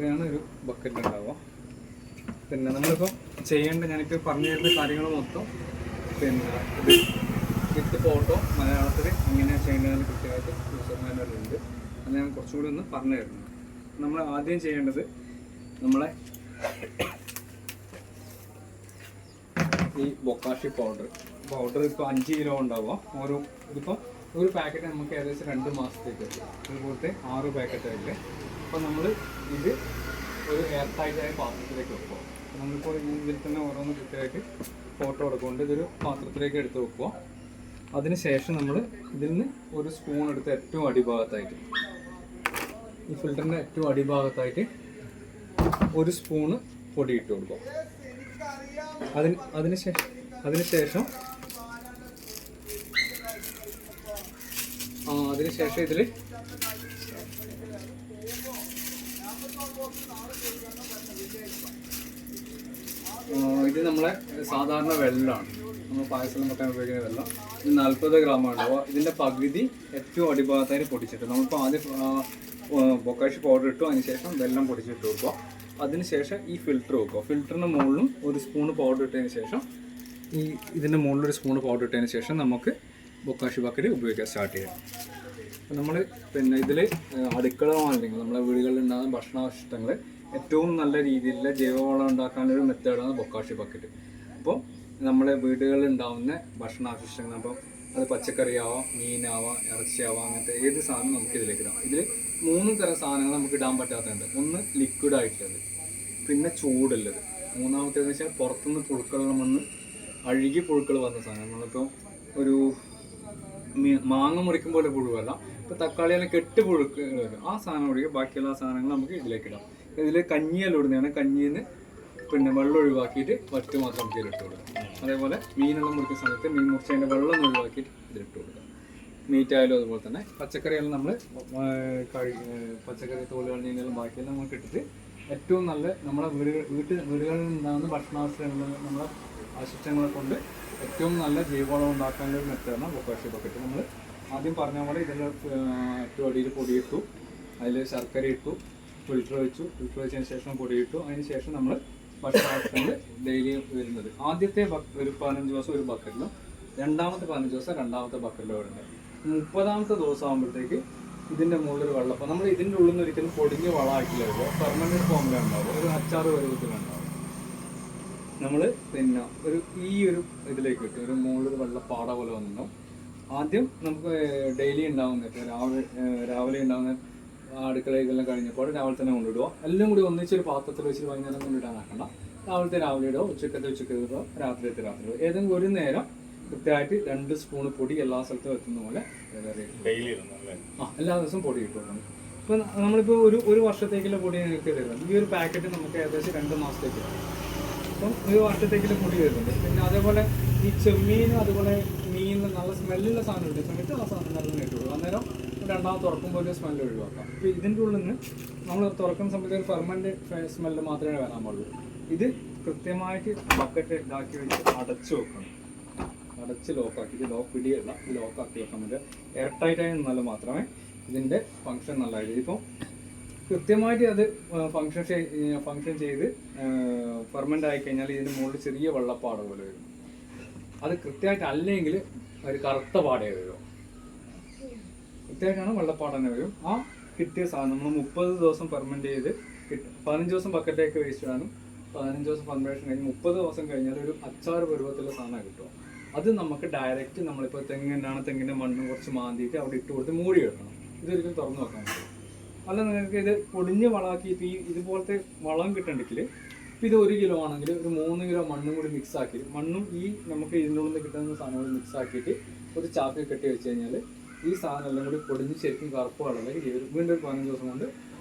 ഇത്രയാണ് ഒരു ബക്കറ്റ് ഉണ്ടാവുക. പിന്നെ നമ്മളിപ്പോൾ ചെയ്യേണ്ട ഞാനിപ്പോൾ പറഞ്ഞു തരുന്ന കാര്യങ്ങൾ മൊത്തം പിന്നെ ഇത് വിത്ത് ഫോട്ടോ മലയാളത്തിൽ എങ്ങനെയാണ് ചെയ്യേണ്ടതെന്ന് കൃത്യമായിട്ട് യൂസർ മാനുവലുണ്ട്. അത് ഞാൻ കുറച്ചും കൂടി ഒന്ന് പറഞ്ഞു തരുന്നു. നമ്മൾ ആദ്യം ചെയ്യേണ്ടത് നമ്മളെ ഈ ബൊക്കാഷി പൗഡർ ഇപ്പോൾ 5 കിലോ ഉണ്ടാവുക. ഇതിപ്പോൾ ഒരു പാക്കറ്റ് നമുക്ക് ഏകദേശം 2 മാസത്തേക്ക് വരും. അതുപോലത്തെ 6 പാക്കറ്റായിട്ട്. അപ്പോൾ നമ്മൾ ഇത് ഒരു എയർ ടൈറ്റായ പാത്രത്തിലേക്ക് വെക്കുക. നമ്മളിപ്പോൾ ഇതിൽ തന്നെ ഓരോന്ന് കൃത്യമായിട്ട് ഫോട്ടോ എടുക്കുകൊണ്ട് ഇതൊരു പാത്രത്തിലേക്ക് എടുത്ത് വെക്കുക. അതിനുശേഷം നമ്മൾ ഇതിൽ നിന്ന് ഒരു സ്പൂൺ എടുത്ത് ഏറ്റവും അടിഭാഗത്തായിട്ട് ഈ ഫിൽറ്ററിൻ്റെ ഏറ്റവും അടിഭാഗത്തായിട്ട് ഒരു സ്പൂണ് പൊടി ഇട്ട് കൊടുക്കുക. അതിനുശേഷം ഇതിൽ ഇത് നമ്മളെ സാധാരണ വെള്ളമാണ്, നമ്മൾ പായസം വെക്കാൻ ഉപയോഗിക്കുന്ന വെള്ളം. ഇത് 40 ഗ്രാമാണ് ഉണ്ടാവുക. ഇതിൻ്റെ പകുതി ഏറ്റവും അടിഭാഗത്തായിട്ട് പൊടിച്ചിട്ട് നമ്മളിപ്പോൾ ആദ്യം ബൊക്കാഷി പൗഡർ ഇട്ടു, അതിനുശേഷം വെള്ളം പൊടിച്ചിട്ട് കൊടുക്കുക. അതിനുശേഷം ഈ ഫിൽറ്റർ വെക്കുക. ഫിൽറ്ററിന് മുകളിലും ഒരു സ്പൂണ് പൗഡർ ഇട്ടതിന് ശേഷം ഇതിൻ്റെ മുകളിൽ ഒരു സ്പൂണ് പൗഡർ ഇട്ടതിന് ശേഷം നമുക്ക് ബൊക്കാഷി ബക്കറ്റ് ഉപയോഗിക്കാൻ സ്റ്റാർട്ട് ചെയ്യാം. അപ്പോൾ നമ്മൾ പിന്നെ ഇതിൽ അടുക്കള മാലിന്യങ്ങൾ നമ്മളെ വീടുകളിൽ ഉണ്ടാകുന്ന ഭക്ഷണാവശിഷ്ടങ്ങൾ ഏറ്റവും നല്ല രീതിയിലുള്ള ജൈവവളം ഉണ്ടാക്കാനൊരു മെത്തേഡാണ് ബൊക്കാഷി ബക്കറ്റ്. അപ്പോൾ നമ്മളെ വീടുകളിൽ ഉണ്ടാകുന്ന ഭക്ഷണാവശിഷ്ടങ്ങൾ, അപ്പം അത് പച്ചക്കറിയാവാം, മീനാവാം, ഇറച്ചിയാവാം, അങ്ങനത്തെ ഏത് സാധനം നമുക്ക് ഇതിലേക്ക് ഇടാം. ഇതിൽ 3 തരം സാധനങ്ങൾ നമുക്ക് ഇടാൻ പറ്റാത്തതുണ്ട്. ഒന്ന് ലിക്വിഡായിട്ടുള്ളത്, പിന്നെ ചൂടുള്ളത്, മൂന്നാമത്തേതെന്ന് വെച്ചാൽ പുറത്തുനിന്ന് പുഴുക്കൾ വന്ന് അഴുകി പുഴുക്കൾ വന്ന സാധനം. നമ്മളിപ്പോൾ ഒരു മാങ്ങ മുറിക്കുമ്പോൾ പുഴുവല്ല, ഇപ്പോൾ തക്കാളിയെല്ലാം കെട്ട് പുഴുക്കൾ വരും. ആ സാധനം ഒഴികെ ബാക്കിയുള്ള സാധനങ്ങൾ നമുക്ക് ഇതിലേക്ക് ഇടാം. ഇതിൽ കഞ്ഞിയെല്ലാം ഇടുന്നതാണ്. കഞ്ഞിയിൽ നിന്ന് പിന്നെ വെള്ളം ഒഴിവാക്കിയിട്ട് വറ്റ് മാത്രം നമുക്ക് ഇതിലിട്ട് കൊടുക്കാം. അതേപോലെ മീനെല്ലാം മുറിക്കുന്ന സമയത്ത് മീൻ മുറിച്ചതിൻ്റെ വെള്ളം ഒഴിവാക്കിയിട്ട് ഇതിലിട്ട് കൊടുക്കാം. മീറ്റായാലും അതുപോലെ തന്നെ പച്ചക്കറിയെല്ലാം നമ്മൾ പച്ചക്കറി തോല് കളഞ്ഞെങ്കിലും ബാക്കിയെല്ലാം നമുക്ക് ഇട്ടിട്ട് ഏറ്റവും നല്ല നമ്മളെ വീടുകളിൽ ഉണ്ടാകുന്ന ഭക്ഷണാവശിഷ്ടങ്ങൾ, നമ്മളെ അവശിഷ്ടങ്ങളെ കൊണ്ട് ഏറ്റവും നല്ല ജൈവവളം ഉണ്ടാക്കാനുള്ള ഒരു മെത്തേഡാണ് ബൊക്കാഷി ബക്കറ്റ്. നമ്മൾ ആദ്യം പറഞ്ഞ പോലെ ഇതിൻ്റെ ഏറ്റവും അടിയിൽ പൊടിയിട്ടു, അതിൽ ശർക്കര ഇട്ടു, ഫിൽറ്റർ വെച്ചതിന് ശേഷം പൊടിയിട്ടു. അതിന് ശേഷം നമ്മൾ ഭക്ഷണാവശിഷ്ടങ്ങൾ ഡെയിലി വരുന്നത് ആദ്യത്തെ ഒരു 15 ദിവസം ഒരു ബക്കറ്റിലും, രണ്ടാമത്തെ 15 ദിവസം രണ്ടാമത്തെ ബക്കറ്റിലും വരുന്നത്. 30ാമത്തെ ദിവസം ആകുമ്പോഴത്തേക്ക് ഇതിൻ്റെ മുകളിലൊരു വെള്ളം. അപ്പോൾ നമ്മൾ ഇതിൻ്റെ ഉള്ളിൽ നിന്ന് ഒരിക്കലും പൊടിഞ്ഞ് വളമാക്കില്ല വരിക, പെർമനൻറ്റ് ഫോമിലുണ്ടാവും, ഒരു അച്ചാറ് പരുവത്തിലുണ്ടാവും. നമ്മൾ പിന്നെ ഈ ഒരു ഇതിലേക്ക് ഇട്ട് ഒരു മുകളിൽ വെള്ളപ്പാട പോലെ വന്നിട്ടുണ്ടാവും. ആദ്യം നമുക്ക് ഡെയിലി ഉണ്ടാകുന്ന രാവിലെ ഉണ്ടാകുന്ന അടുക്കളയിലെല്ലാം കഴിഞ്ഞപ്പോൾ രാവിലെ തന്നെ കൊണ്ടിടുക. എല്ലാം കൂടി ഒന്നിച്ചൊരു പാത്രത്തിൽ വെച്ച് വൈകുന്നേരം കൊണ്ടിടാനാക്കണ്ട. രാവിലത്തെ ഇടുക, ഉച്ചക്കത്തെ ഇടുക, രാത്രിയത്തെ ഇടുക. ഏതെങ്കിലും ഒരു നേരം കൃത്യമായിട്ട് 2 സ്പൂണ് പൊടി എല്ലാ സ്ഥലത്തും എത്തുന്ന പോലെ എല്ലാ ദിവസവും പൊടി ഇട്ടു. ഇപ്പം നമ്മളിപ്പോൾ ഒരു വർഷത്തേക്കുള്ള പൊടി നിങ്ങൾക്ക് തരുന്നത്. ഈ ഒരു പാക്കറ്റ് നമുക്ക് ഏകദേശം 2 മാസത്തേക്ക്. അപ്പം 1 വർഷത്തേക്കുള്ള പൊടി വരുന്നുണ്ട്. പിന്നെ അതേപോലെ ഈ ചെമ്മീനും അതുപോലെ മീനിൽ നല്ല സ്മെല്ലുള്ള സാധനം ഉണ്ട് സമയത്ത് ആ സാധനം നല്ല ഇട്ടുള്ളൂ. അന്നേരം രണ്ടാമത് തുറക്കുമ്പോൾ ഒരു സ്മെല്ല് ഒഴിവാക്കാം. അപ്പോൾ ഇതിൻ്റെ ഉള്ളിൽ നിന്ന് നമ്മൾ തുറക്കുന്ന സമയത്ത് ഒരു പെർമനൻറ്റ് സ്മെല്ല് മാത്രമേ വരാൻ പാടുള്ളൂ. ഇത് കൃത്യമായിട്ട് ബക്കറ്റ് ഇതാക്കി വെച്ച് അടച്ചു വെക്കണം. അടച്ച് ലോക്കാക്കി, പിടിയല്ല, ലോക്കാക്കി വെക്കാൻ പറ്റുക. എയർ ടൈറ്റായി നിന്നാൽ മാത്രമേ ഇതിൻ്റെ ഫങ്ഷൻ നല്ലതായിട്ട്. ഇപ്പം കൃത്യമായിട്ട് അത് ഫങ്ഷൻ ചെയ്ത് ഫെർമെൻ്റ് ആയിക്കഴിഞ്ഞാൽ ഇതിൻ്റെ മുകളിൽ ചെറിയ വെള്ളപ്പാട് പോലെ വരും. അത് കൃത്യമായിട്ട് അല്ലെങ്കിൽ ഒരു കറുത്ത പാടേ വരും. കൃത്യമായിട്ടാണ് വെള്ളപ്പാട് തന്നെ വരും. ആ കിട്ടിയ സാധനം നമ്മൾ 30 ദിവസം ഫെർമെൻ്റ് ചെയ്ത് 15 ദിവസം ബക്കറ്റിലേക്ക് വേസ്റ്റ് ഇടാനും 15 ദിവസം ഫെർമെൻറ്റേഷൻ കഴിഞ്ഞ് 30 ദിവസം കഴിഞ്ഞാൽ ഒരു അച്ചാറ് പരുവത്തിലുള്ള സാധനം കിട്ടും. അത് നമുക്ക് ഡയറക്റ്റ് നമ്മളിപ്പോൾ തെങ്ങിൻ്റെ മണ്ണ് കുറച്ച് മാന്തിയിട്ട് അവിടെ ഇട്ട് കൊടുത്ത് മൂടി വെക്കണം. ഇതൊരിക്കലും തുറന്നു വെക്കാൻ പറ്റും. അല്ല നിങ്ങൾക്ക് ഇത് പൊടിഞ്ഞ് വളമാക്കിയിട്ട് ഈ ഇതുപോലത്തെ വളം കിട്ടണമെങ്കിൽ ഇപ്പോൾ ഇത് 1 കിലോ ആണെങ്കിൽ ഒരു 3 കിലോ മണ്ണും കൂടി മിക്സ് ആക്കി, മണ്ണും ഈ നമുക്ക് ഇതിൻ്റെ ഉള്ളിൽ കിട്ടുന്ന സാധനങ്ങൾ മിക്സ് ആക്കിയിട്ട് ഒരു ചാക്കിൽ കെട്ടി വെച്ച് കഴിഞ്ഞാൽ ഈ സാധനം എല്ലാം കൂടി പൊടിഞ്ഞ് ശരിക്കും കറുപ്പ് വളമിലേക്ക് വീണ്ടും ഒരു 15 ദിവസം കൊണ്ട്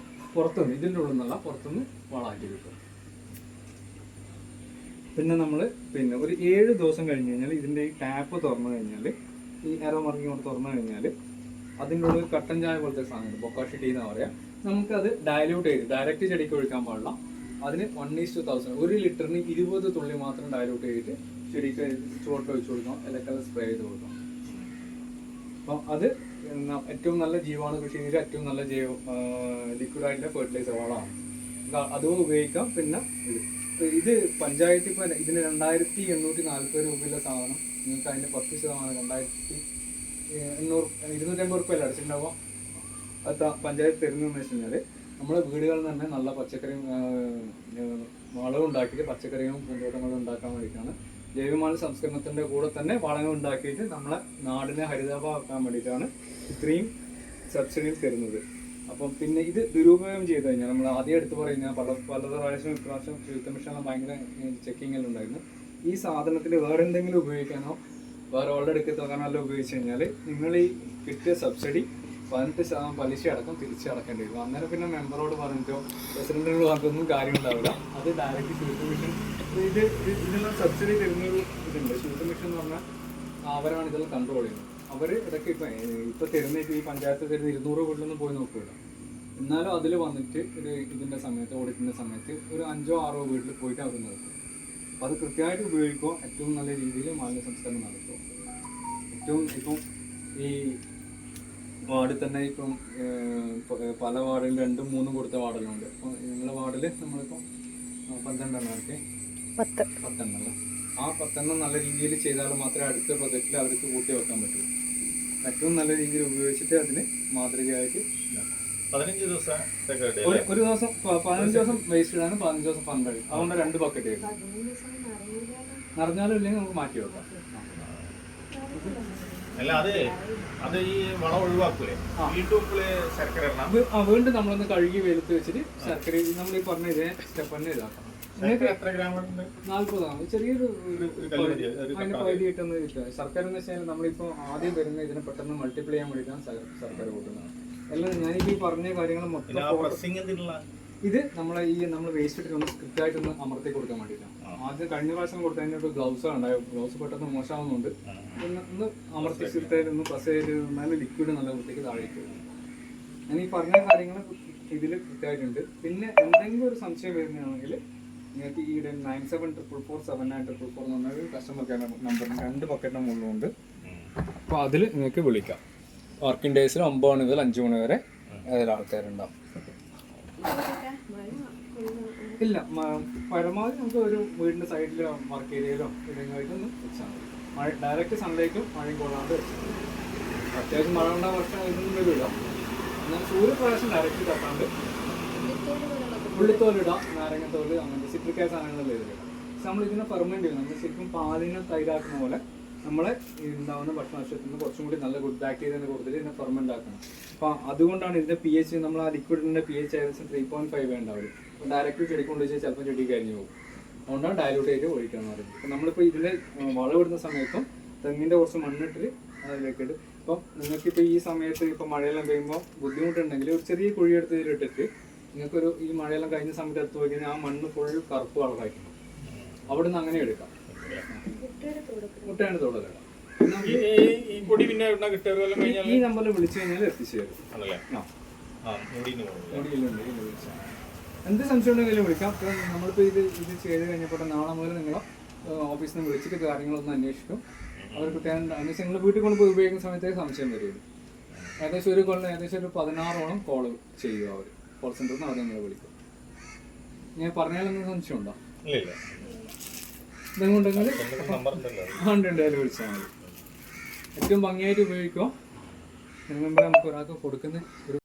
പുറത്തുനിന്ന് ഇതിൻ്റെ ഉള്ളിൽ നിന്നുള്ള പുറത്തുനിന്ന് വളമാക്കി കിട്ടും. പിന്നെ നമ്മൾ ഒരു 7 ദിവസം കഴിഞ്ഞ് കഴിഞ്ഞാൽ ഇതിൻ്റെ ഈ ടാപ്പ് തുറന്നു കഴിഞ്ഞാൽ, ഈ ആരോ മറിഞ്ഞ് കൊണ്ട് തുറന്നു കഴിഞ്ഞാൽ അതിൻ്റെ ഉള്ളിൽ കട്ടൻ ചായ പോലത്തെ സാധനം ബൊക്കാഷി ടീ എന്ന് പറയാം. നമുക്കത് ഡയല്യൂട്ട് ചെയ്ത് ഡയറക്റ്റ് ചെടിക്ക് ഒഴിക്കാൻ പാടില്ല. അതിന് 1:1000 1 ലിറ്ററിന് 20 തുള്ളി മാത്രം ഡയല്യൂട്ട് ചെയ്തിട്ട് ചെടിക്ക് ചുവട്ട് ഒഴിച്ചു കൊടുക്കണം, ഇലക്കെല്ലാം സ്പ്രേ ചെയ്ത് കൊടുക്കണം. അപ്പം അത് ഏറ്റവും നല്ല ജീവാണു കൃഷി ഏറ്റവും നല്ല ലിക്വിഡായിട്ടുള്ള ഫെർട്ടിലൈസർ വളമാണ്. അതും ഉപയോഗിക്കാം. പിന്നെ ഇത് പഞ്ചായത്ത് ഇപ്പൊ ഇതിന് 2840 രൂപയുള്ള സാധനം നിങ്ങൾക്ക് അതിന്റെ 10% 250 റുപ്യ അടച്ചിട്ടുണ്ടാവുക. അത് പഞ്ചായത്ത് തരുന്നതെന്ന് വെച്ച് കഴിഞ്ഞാൽ നമ്മളെ വീടുകളിൽ തന്നെ നല്ല പച്ചക്കറിയും വളം ഉണ്ടാക്കിയിട്ട് പച്ചക്കറിയും പൂന്തോട്ടങ്ങളും ഉണ്ടാക്കാൻ വേണ്ടിയിട്ടാണ്. ജൈവമാല സംസ്കരണത്തിന്റെ കൂടെ തന്നെ വളങ്ങൾ ഉണ്ടാക്കിയിട്ട് നമ്മളെ നാടിനെ ഹരിതാഭമാക്കാൻ വേണ്ടിയിട്ടാണ് ഇത്രയും സബ്സിഡിയിൽ തരുന്നത്. അപ്പം പിന്നെ ഇത് ദുരുപയോഗം ചെയ്ത് കഴിഞ്ഞാൽ നമ്മൾ ആദ്യം എടുത്ത് പറയുന്ന പല പ്രാവശ്യം ഇപ്രാവശ്യം ശുചിത്വ മിഷനിലും ഭയങ്കര ചെക്കിങ്ങെല്ലാം ഈ സാധനത്തിൽ വേറെ എന്തെങ്കിലും ഉപയോഗിക്കാനോ വേറെ ഓൾറെഡി എടുക്കി തുടങ്ങാനോ ഉപയോഗിച്ച് കഴിഞ്ഞാൽ നിങ്ങൾ ഈ കിട്ടിയ സബ്സിഡി 18% പലിശ അടക്കം തിരിച്ചടക്കേണ്ടി വരും. അന്നേരം പിന്നെ മെമ്പറോട് പറഞ്ഞിട്ടോ പ്രസിഡന്റിനോട് പറഞ്ഞിട്ടൊന്നും കാര്യം ഉണ്ടാവില്ല. അത് ഡയറക്റ്റ് ശുചിത്വ മിഷൻ ഇതിനുള്ള സബ്സിഡി തരുന്നൊരു ഇതുണ്ട്. ശുചിത്വ മിഷൻ എന്ന് പറഞ്ഞാൽ അവരാണ് ഇതെല്ലാം കൺട്രോൾ ചെയ്യുന്നത്. അവർ ഇടയ്ക്ക് ഇപ്പൊ തരുന്ന ഈ പഞ്ചായത്ത് തരുന്ന 200 വീട്ടിലൊന്നും പോയി നോക്കില്ല. എന്നാലും അതിൽ വന്നിട്ട് ഇതിന്റെ സമയത്ത് ഓഡിറ്റിന്റെ സമയത്ത് ഒരു 5-6 വീട്ടിൽ പോയിട്ട് അവർ നോക്കും. അപ്പം അത് കൃത്യമായിട്ട് ഉപയോഗിക്കുക. ഏറ്റവും നല്ല രീതിയിൽ മാലിന്യ സംസ്കരണം നടത്തുക. ഏറ്റവും ഇപ്പം ഈ വാർഡിൽ തന്നെ ഇപ്പം പല വാർഡിൽ 2-3 കൊടുത്ത വാർഡെല്ലാം ഉണ്ട്. അപ്പോൾ നിങ്ങളുടെ വാർഡിൽ നമ്മളിപ്പം 10 എണ്ണമല്ല. ആ 10 നല്ല രീതിയിൽ ചെയ്താൽ മാത്രമേ അടുത്ത പ്രൊജക്റ്റിൽ അവർക്ക് കൂട്ടി വെക്കാൻ പറ്റൂ. ഏറ്റവും നല്ല രീതിയിൽ ഉപയോഗിച്ചിട്ട് അതിന് മാതൃകയായിട്ട് 15 ദിവസം ഒരു ദിവസം 15 ദിവസം വേസ്റ്റ് ഇടാനും 15 ദിവസം ഫണ്ട് കഴിയും. അതുകൊണ്ട് 2 ബക്കറ്റ് ആയിരുന്നു. നിറഞ്ഞാലും ഇല്ലെങ്കിൽ നമുക്ക് മാറ്റി വെക്കാം. അല്ല അത് ഈ വളം ഒഴിവാക്കൂലേ? വീണ്ടും നമ്മളൊന്ന് കഴുകി വെളുത്ത് വെച്ചിട്ട് ശർക്കര നമ്മൾ ഈ പറഞ്ഞ ഇതേ സ്റ്റെപ്പ് തന്നെ ഇതാക്കാം. 40 ചെറിയൊരു അതിന് പകുതി കിട്ടുന്നത് കിട്ടുക. സർക്കാർ എന്ന് വെച്ചാൽ നമ്മളിപ്പോൾ ആദ്യം വരുന്ന ഇതിനെ പെട്ടെന്ന് മൾട്ടിപ്ലൈ ചെയ്യാൻ വേണ്ടിയിട്ടാണ് സർക്കാർ കൂട്ടുന്നത്. എല്ലാം ഞാനിപ്പോൾ ഈ പറഞ്ഞ കാര്യങ്ങൾ മൊത്തം ഇത് നമ്മൾ വേസ്റ്റ് ഇട്ടിട്ട് കൃത്യമായിട്ടൊന്ന് അമർത്തി കൊടുക്കാൻ വേണ്ടിയിട്ടാണ്. ആദ്യം കഴിഞ്ഞ പ്രാവശ്യം കൊടുത്തതിൻ്റെ ഒരു ഗ്ലൗസാണ് ഉണ്ടായത്. ഗ്ലൗസ് പെട്ടെന്ന് മോശമാകുന്നുണ്ട്. ഒന്ന് അമർത്തി ഒന്ന് പ്രസ് ചെയ്ത് നല്ല ലിക്വിഡ് നല്ല വൃത്തിക്ക് താഴേക്ക് വരും. ഞാൻ ഈ പറഞ്ഞ കാര്യങ്ങൾ ഇതിൽ കൃത്യമായിട്ടുണ്ട്. പിന്നെ എന്തെങ്കിലും ഒരു സംശയം വരുന്നതാണെങ്കിൽ നിങ്ങൾക്ക് ഈ 9744479444 എന്ന് പറഞ്ഞൊരു കസ്റ്റമർ കെയർ നമ്പറിന് 2 ബക്കറ്റിന് മുകളിലുണ്ട്. അപ്പോൾ അതിൽ നിങ്ങൾക്ക് വിളിക്കാം. വർക്കിംഗ് ഡേയ്സിൽ 9 മണി മുതൽ 5 മണി വരെ അതിൽ ആൾക്കാരുണ്ടാവും. ഇല്ല, പരമാവധി നമുക്ക് ഒരു വീടിൻ്റെ സൈഡിലോ വർക്ക് ഏരിയയിലോ ഇടങ്ങായിട്ടൊന്ന് വെച്ചാൽ മതി. ഡയറക്റ്റ് സൺലൈറ്റും മഴയും കൊള്ളാണ്ട് വെച്ചാൽ അത്യാവശ്യം മഴ ഉണ്ടാകുന്ന വർഷം ഇതൊന്നും വരില്ല. എന്നാൽ സൂര്യപ്രകാശം ഡയറക്റ്റ് തട്ടാണ്ട് ഉള്ളിത്തോലിടാം, നാരങ്ങത്തോല്, അങ്ങനത്തെ സിട്രിക് ആയ സാധനങ്ങളെല്ലാം ഇതിലിടാം. പക്ഷെ നമ്മൾ ഇതിനെ ഫെർമെന്റ് ചെയ്യും. നമ്മൾ ശരിക്കും പാലിനെ തൈരാക്കുന്ന പോലെ നമ്മളെ ഉണ്ടാകുന്ന ഭക്ഷണാശയത്തിൽ നിന്ന് കുറച്ചും കൂടി നല്ല ഗുഡ് ബാക്ടീരിയ കൊടുത്തിട്ട് ഇതിനെ ഫെർമെന്റ് ആക്കണം. അപ്പം അതുകൊണ്ടാണ് ഇതിന്റെ pH നമ്മൾ ആ ലിക്വിഡിന്റെ pH ഏകദേശം 3.5 ഉണ്ടാവില്ല. അപ്പം ഡയറക്റ്റ് ചെടി കൊണ്ടുവച്ചാൽ ചിലപ്പോൾ ചെടി കഴിഞ്ഞു പോകും. അതുകൊണ്ടാണ് ഡയലൂട്ട് ചെയ്ത് ഒഴിക്കണം എന്ന് പറയുന്നത്. അപ്പം നമ്മളിപ്പോൾ ഇതിന് വളമിടുന്ന സമയത്തും തെങ്ങിന്റെ കുറച്ച് മണ്ണിട്ട് അതിലേക്ക് ഇട്ട് ഇപ്പം നിങ്ങൾക്കിപ്പോൾ ഈ സമയത്ത് ഇപ്പം മഴയെല്ലാം പെയ്യുമ്പോൾ ബുദ്ധിമുട്ടുണ്ടെങ്കിൽ ഒരു ചെറിയ കുഴിയെടുത്ത് ഇതിലിട്ടിട്ട് നിങ്ങൾക്കൊരു ഈ മഴയെല്ലാം കഴിഞ്ഞ സമയത്ത് എടുത്ത് പോയി കഴിഞ്ഞാൽ ആ മണ്ണ് ഫുൾ കറുപ്പ് കളറായിരിക്കും. അവിടെ നിന്ന് അങ്ങനെ എടുക്കാം. മുട്ടയുടെ തോടലിടാം. ഈ നമ്പറിൽ വിളിച്ചു കഴിഞ്ഞാൽ എത്തിച്ചു തരും. എന്ത് സംശയം ഉണ്ടെങ്കിലും വിളിക്കാം. നമ്മളിപ്പോൾ ഇത് ചെയ്ത് കഴിഞ്ഞപ്പോൾ നാളെ മുതൽ നിങ്ങൾ ഓഫീസിൽ നിന്ന് വിളിച്ചിട്ട് കാര്യങ്ങളൊന്നും അന്വേഷിക്കും. അവർ പ്രത്യേകം അന്വേഷിച്ച് നിങ്ങൾ വീട്ടിൽ കൊണ്ടുപോയി ഉപയോഗിക്കുന്ന സമയത്തേ സംശയം വരുള്ളൂ. ഏകദേശം ഒരു 16ഓളം കോള് ചെയ്യുക. അവർ കോൾ സെന്ററിൽ നിന്ന് അവിടെ നിങ്ങൾ വിളിക്കും. ഞാൻ പറഞ്ഞാലൊന്നും സംശയം ഉണ്ടോ? ഇതുകൊണ്ടെങ്കിൽ എന്തായാലും വിളിച്ചാൽ മതി. ഏറ്റവും ഭംഗിയായിട്ട് ഉപയോഗിക്കുക. ഇതിന് മുമ്പ് നമുക്ക് ഒരാൾക്ക് കൊടുക്കുന്ന ഒരു